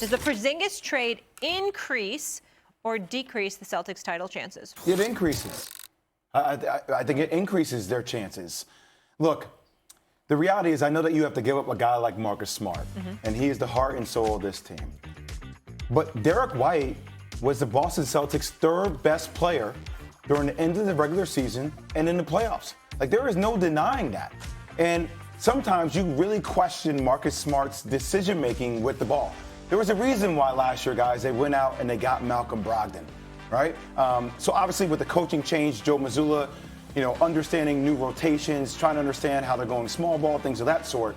Does the Porzingis trade increase or decrease the Celtics' title chances? It increases. I think it increases their chances. Look, the reality is I know that you have to give up a guy like Marcus Smart, and he is the heart and soul of this team. But Derek White was the Boston Celtics' third best player during the end of the regular season and in the playoffs. Like, there is no denying that. And sometimes you really question Marcus Smart's decision-making with the ball. There was a reason why last year, guys, they went out and they got Malcolm Brogdon, right? So obviously with the coaching change, Joe Mazzulla, understanding new rotations, trying to understand how they're going small ball, things of that sort.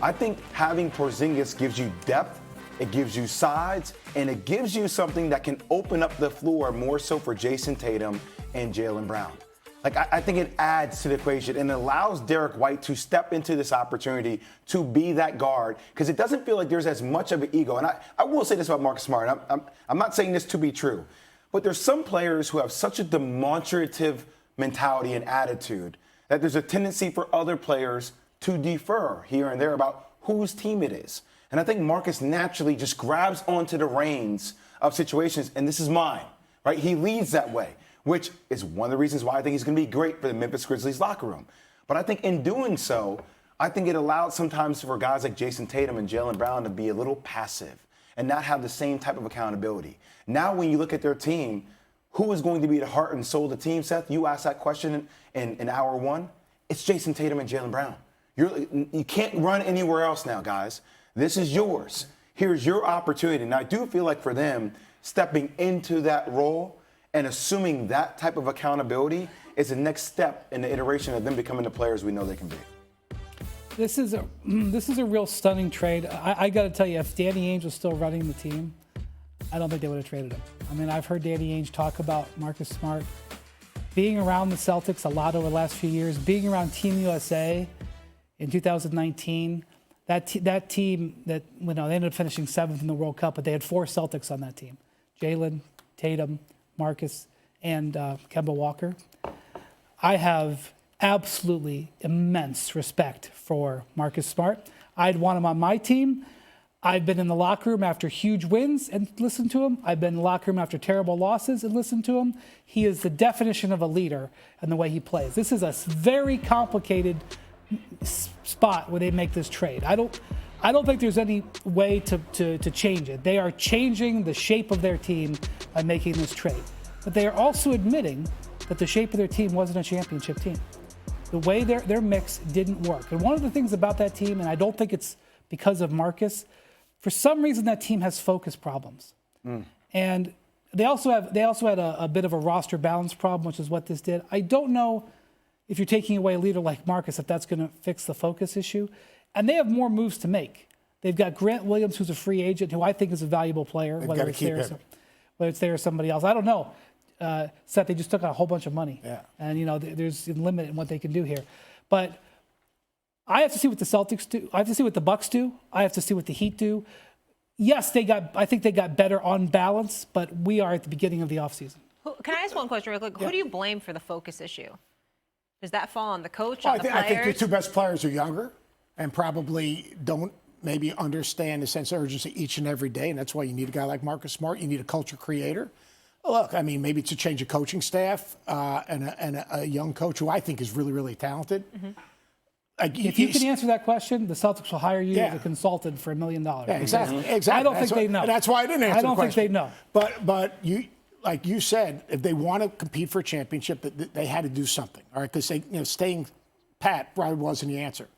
I think having Porzingis gives you depth, it gives you size, and it gives you something that can open up the floor more so for Jason Tatum and Jaylen Brown. Like, I think it adds to the equation and allows Derek White to step into this opportunity to be that guard, because it doesn't feel like there's as much of an ego. And I will say this about Marcus Smart. I'm not saying this to be true, but there's some players who have such a demonstrative mentality and attitude that there's a tendency for other players to defer here and there about whose team it is. And I think Marcus naturally just grabs onto the reins of situations, and this is mine, right? He leads that way, which is one of the reasons why I think he's going to be great for the Memphis Grizzlies locker room. But I think in doing so, I think it allowed sometimes for guys like Jason Tatum and Jaylen Brown to be a little passive and not have the same type of accountability. Now when you look at their team, who is going to be the heart and soul of the team, Seth? You asked that question in hour one. It's Jason Tatum and Jaylen Brown. You can't run anywhere else now, guys. This is yours. Here's your opportunity. And I do feel like for them, stepping into that role and assuming that type of accountability is the next step in the iteration of them becoming the players we know they can be. This is a real stunning trade. I got to tell you, if Danny Ainge was still running the team, I don't think they would have traded him. I mean, I've heard Danny Ainge talk about Marcus Smart being around the Celtics a lot over the last few years, being around Team USA in 2019. That team that, they ended up finishing 7th in the World Cup, but they had 4 Celtics on that team: Jaylen, Tatum, Marcus, and Kemba Walker. I have absolutely immense respect for Marcus Smart. I'd want him on my team. I've been in the locker room after huge wins and listened to him. I've been in the locker room after terrible losses and listened to him. He is the definition of a leader and the way he plays. This is a very complicated spot where they make this trade. I don't think there's any way to change it. They are changing the shape of their team by making this trade. But they are also admitting that the shape of their team wasn't a championship team. The way their mix didn't work. And one of the things about that team, and I don't think it's because of Marcus, for some reason that team has focus problems. And they also had a bit of a roster balance problem, which is what this did. I don't know if you're taking away a leader like Marcus, if that's going to fix the focus issue. And they have more moves to make. They've got Grant Williams, who's a free agent, who I think is a valuable player, whether it's there or somebody else. I don't know. Seth, they just took out a whole bunch of money. Yeah. And, there's a limit in what they can do here. But I have to see what the Celtics do. I have to see what the Bucks do. I have to see what the Heat do. Yes, I think they got better on balance, but we are at the beginning of the offseason. Can I ask one question real quick? Yeah. Who do you blame for the focus issue? Does that fall on the coach, on the players? I think the 2 best players are younger and probably don't maybe understand the sense of urgency each and every day, and that's why you need a guy like Marcus Smart. You need a culture creator. Look, I mean, maybe it's a change of coaching staff and a young coach who I think is really, really talented. If you can answer that question, the Celtics will hire you as a consultant for $1 million. Yeah, exactly. I don't think they know. That's why I didn't answer the question. I don't think they know. But you, like you said, if they want to compete for a championship, they had to do something, all right? Because staying pat probably wasn't the answer.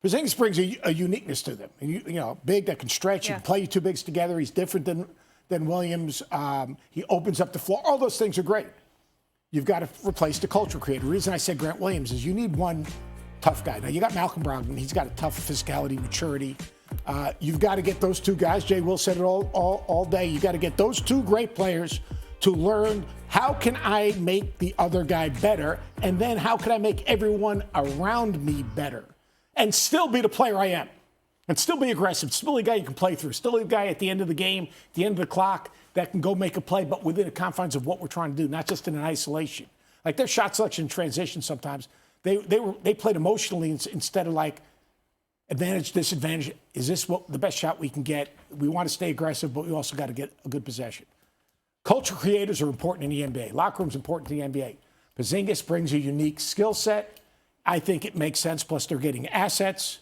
Porzingis brings a uniqueness to them. And big that can stretch. You can play 2 bigs together. He's different than Williams. He opens up the floor. All those things are great. You've got to replace the culture creator. The reason I said Grant Williams is you need one tough guy. Now, you got Malcolm Brogdon. He's got a tough physicality, maturity. You've got to get those 2 guys. Jay Will said it all day. You got to get those 2 great players to learn how can I make the other guy better, and then how can I make everyone around me better, and still be the player I am, and still be aggressive, still be a guy you can play through, still a guy at the end of the game, at the end of the clock that can go make a play, but within the confines of what we're trying to do, not just in an isolation. Like their shot selection and transition sometimes, they played emotionally instead of like advantage, disadvantage. Is this the best shot we can get? We want to stay aggressive, but we also got to get a good possession. Culture creators are important in the NBA. Locker room's important in the NBA. Porzingis brings a unique skill set. I think it makes sense. Plus, they're getting assets.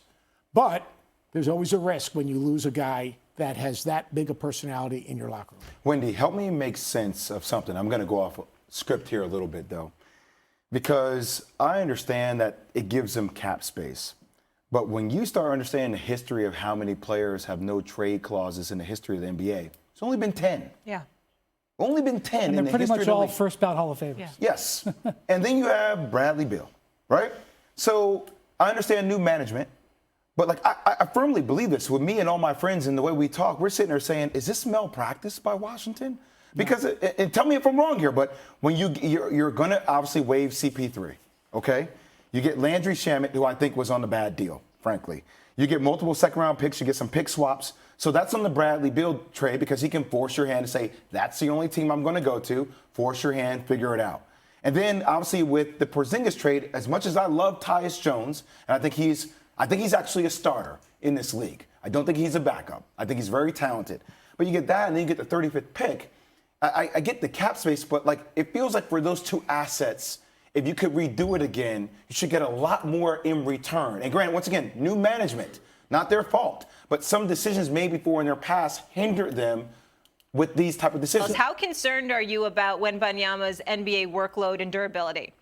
But there's always a risk when you lose a guy that has that big a personality in your locker room. Wendy, help me make sense of something. I'm going to go off script here a little bit, though, because I understand that it gives them cap space. But when you start understanding the history of how many players have no trade clauses in the history of the NBA, it's only been 10. Yeah. Only been 10 And in they're the pretty history much of the all league. first ballot Hall of Famers. Yeah. Yes. And then you have Bradley Beal, right? So I understand new management, but like I firmly believe this with me and all my friends and the way we talk. We're sitting there saying, is this malpractice by Washington? Because, and tell me if I'm wrong here, but when you're going to obviously waive CP3, okay? You get Landry Shamet, who I think was on the bad deal, frankly. You get multiple second-round picks. You get some pick swaps. So that's on the Bradley Beal trade because he can force your hand to say, that's the only team I'm going to go to. Force your hand, figure it out. And then, obviously, with the Porzingis trade, as much as I love Tyus Jones, and I think he's actually a starter in this league. I don't think he's a backup. I think he's very talented. But you get that, and then you get the 35th pick. I get the cap space, but like it feels like for those two assets, if you could redo it again, you should get a lot more in return. And granted, once again, new management, not their fault, but some decisions made before in their past hindered them with these type of decisions. How concerned are you about Wembanyama's NBA workload and durability?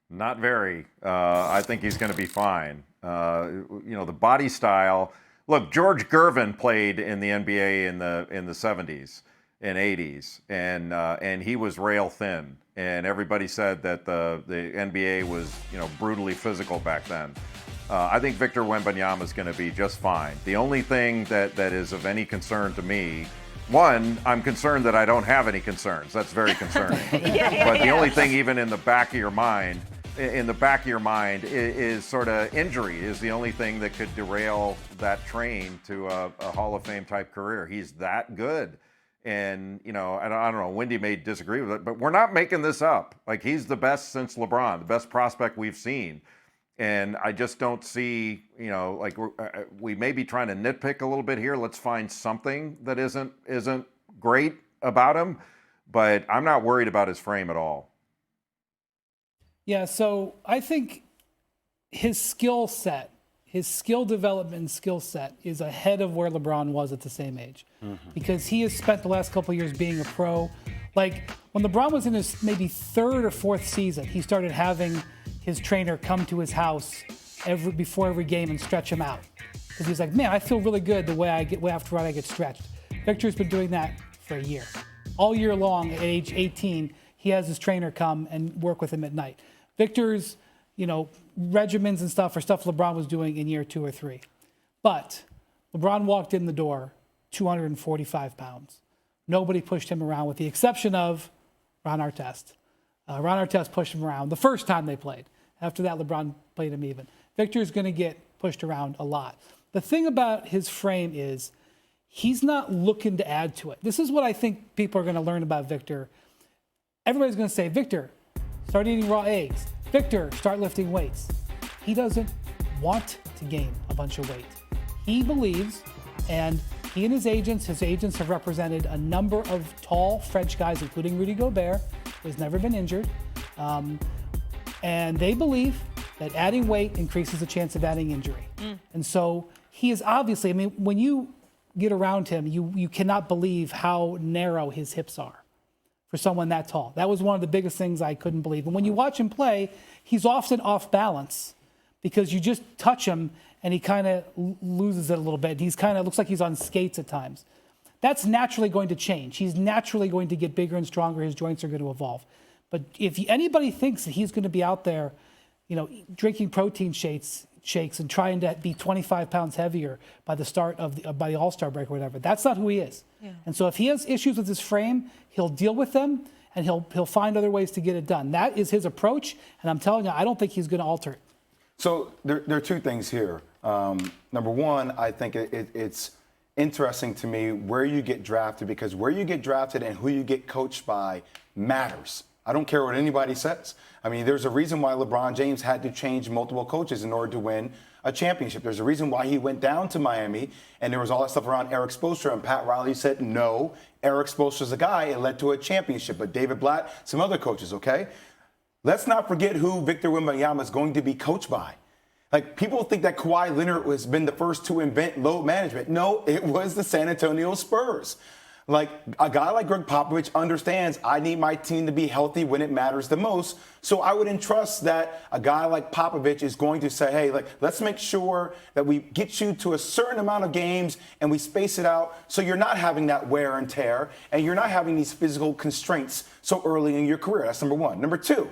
Not very. I think he's going to be fine. The body style. Look, George Gervin played in the NBA in the 70s and 80s, and he was rail thin. And everybody said that the NBA was, brutally physical back then. I think Victor Wembanyama is going to be just fine. The only thing that is of any concern to me, one, I'm concerned that I don't have any concerns. That's very concerning. But the only thing, even in the back of your mind, is sort of injury is the only thing that could derail that train to a Hall of Fame type career. He's that good. And, I don't know, Wendy may disagree with it, but we're not making this up. Like, he's the best since LeBron, the best prospect we've seen. And I just don't see, we may be trying to nitpick a little bit here. Let's find something that isn't great about him, but I'm not worried about his frame at all. Yeah, so I think his skill set, his skill development and skill set is ahead of where LeBron was at the same age. Because he has spent the last couple of years being a pro. Like, when LeBron was in his maybe third or fourth season, he started having his trainer come to his house before every game and stretch him out. Because he's like, man, I feel really good the way after I get stretched. Victor's been doing that for a year. All year long, at age 18, he has his trainer come and work with him at night. Victor's, regimens and stuff are stuff LeBron was doing in year 2 or 3. But LeBron walked in the door 245 pounds. Nobody pushed him around with the exception of Ron Artest. Ron Artest pushed him around the first time they played. After that, LeBron played him even. Victor's going to get pushed around a lot. The thing about his frame is he's not looking to add to it. This is what I think people are going to learn about Victor. Everybody's going to say, Victor, start eating raw eggs. Victor, start lifting weights. He doesn't want to gain a bunch of weight. He believes, and he and his agents have represented a number of tall French guys, including Rudy Gobert, who has never been injured. And they believe that adding weight increases the chance of adding injury. And so he is obviously, when you get around him, you cannot believe how narrow his hips are for someone that tall. That was one of the biggest things I couldn't believe. And when you watch him play, he's often off balance because you just touch him and he kind of loses it a little bit. He's kind of looks like he's on skates at times. That's naturally going to change. He's naturally going to get bigger and stronger. His joints are going to evolve. But if anybody thinks that he's going to be out there, drinking protein shakes and trying to be 25 pounds heavier by the start of by the All-Star break or whatever, that's not who he is. Yeah. And so if he has issues with his frame, he'll deal with them and he'll find other ways to get it done. That is his approach, and I'm telling you, I don't think he's going to alter it. So there are two things here. Number one, I think it's interesting to me where you get drafted, because where you get drafted and who you get coached by matters. I don't care what anybody says. There's a reason why LeBron James had to change multiple coaches in order to win a championship. There's a reason why he went down to Miami, and there was all that stuff around Eric Spoelstra, and Pat Riley said, no, Eric Spoelstra's a guy. It led to a championship. But David Blatt, some other coaches, okay? Let's not forget who Victor Wembanyama is going to be coached by. Like, people think that Kawhi Leonard has been the first to invent load management. No, it was the San Antonio Spurs. Like, a guy like Greg Popovich understands I need my team to be healthy when it matters the most. So I would entrust that a guy like Popovich is going to say, hey, like, let's make sure that we get you to a certain amount of games and we space it out so you're not having that wear and tear and you're not having these physical constraints so early in your career. That's number one. Number two,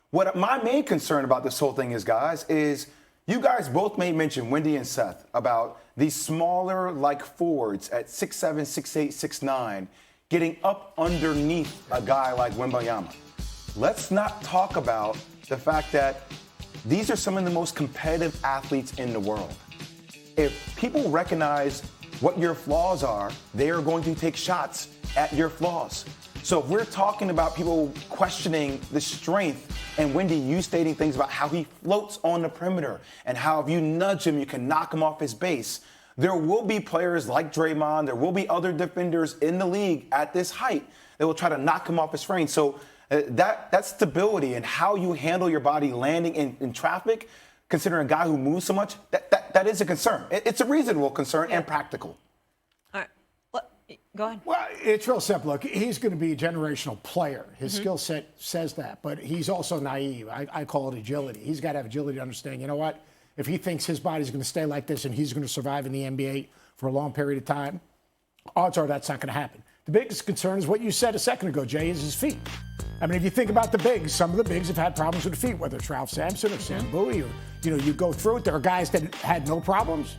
what my main concern about this whole thing is, guys, is you guys both made mention, Wendy and Seth, about these smaller, like, forwards at 6'7", 6'8", 6'9", getting up underneath a guy like Wembanyama. Let's not talk about the fact that these are some of the most competitive athletes in the world. If people recognize what your flaws are, they are going to take shots at your flaws. So if we're talking about people questioning the strength, and Wendy, you stating things about how he floats on the perimeter and how if you nudge him, you can knock him off his base, there will be players like Draymond, there will be other defenders in the league at this height that will try to knock him off his frame. So that stability and how you handle your body landing in traffic, considering a guy who moves so much, that is a concern. It's a reasonable concern and practical. All right. Go ahead. Well, it's real simple. Look, he's going to be a generational player. His skill set says that, but he's also naive. I call it agility. He's got to have agility to understand, you know what? If he thinks his body's going to stay like this and he's going to survive in the NBA for a long period of time, odds are that's not going to happen. The biggest concern is what you said a second ago, Jay, is his feet. I mean, if you think about the bigs, some of the bigs have had problems with the feet, whether it's Ralph Sampson or Sam Bowie, or, you go through it. There are guys that had no problems.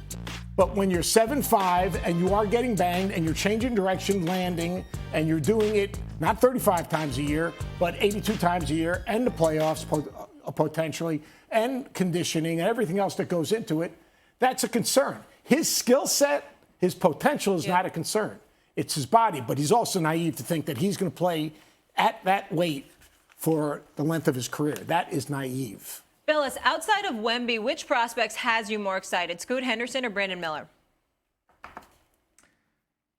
But when you're 7'5" and you are getting banged and you're changing direction, landing, and you're doing it not 35 times a year, but 82 times a year, and the playoffs potentially, and conditioning and everything else that goes into it, that's a concern. His skill set, his potential is not a concern. It's his body, but he's also naive to think that he's going to play at that weight for the length of his career. That is naive. Bilas, outside of Wemby, which prospects has you more excited, Scoot Henderson or Brandon Miller?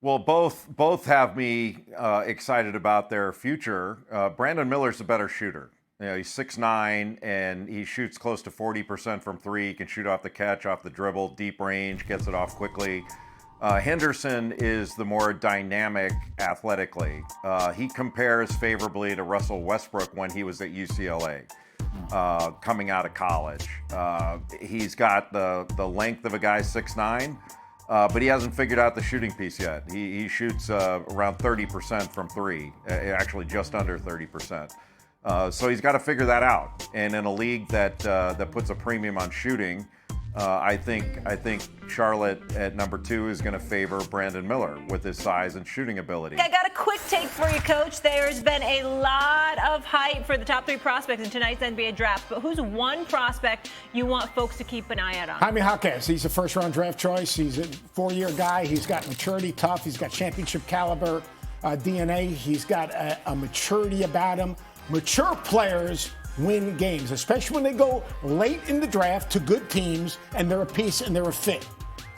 Well, both have me excited about their future. Brandon Miller's a better shooter. He's 6'9", and he shoots close to 40% from three. He can shoot off the catch, off the dribble, deep range, gets it off quickly. Henderson is the more dynamic athletically. He compares favorably to Russell Westbrook when he was at UCLA. Coming out of college. He's got the length of a guy 6'9", but he hasn't figured out the shooting piece yet. He shoots around 30% from three, actually just under 30%. So he's got to figure that out. And in a league that puts a premium on shooting, I think Charlotte at number 2 is going to favor Brandon Miller with his size and shooting ability. I got a quick take for you, Coach. There's been a lot of hype for the top 3 prospects in tonight's NBA draft, but who's one prospect you want folks to keep an eye out on? Jaime Jaquez. He's a first-round draft choice. He's a 4-year guy. He's got maturity, tough. He's got championship caliber DNA. He's got a maturity about him. Mature players win games, especially when they go late in the draft to good teams and they're a piece and they're a fit.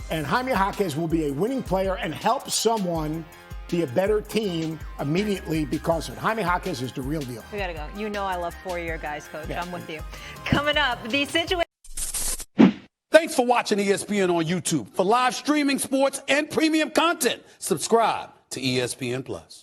And Jaime Jaquez will be a winning player and help someone be a better team immediately because of it. Jaime Jaquez is the real deal. We got to go. You know I love 4-year guys, Coach. Yeah. I'm with you. Coming up, the situation. Thanks for watching ESPN on YouTube. For live streaming, sports, and premium content, subscribe to ESPN+.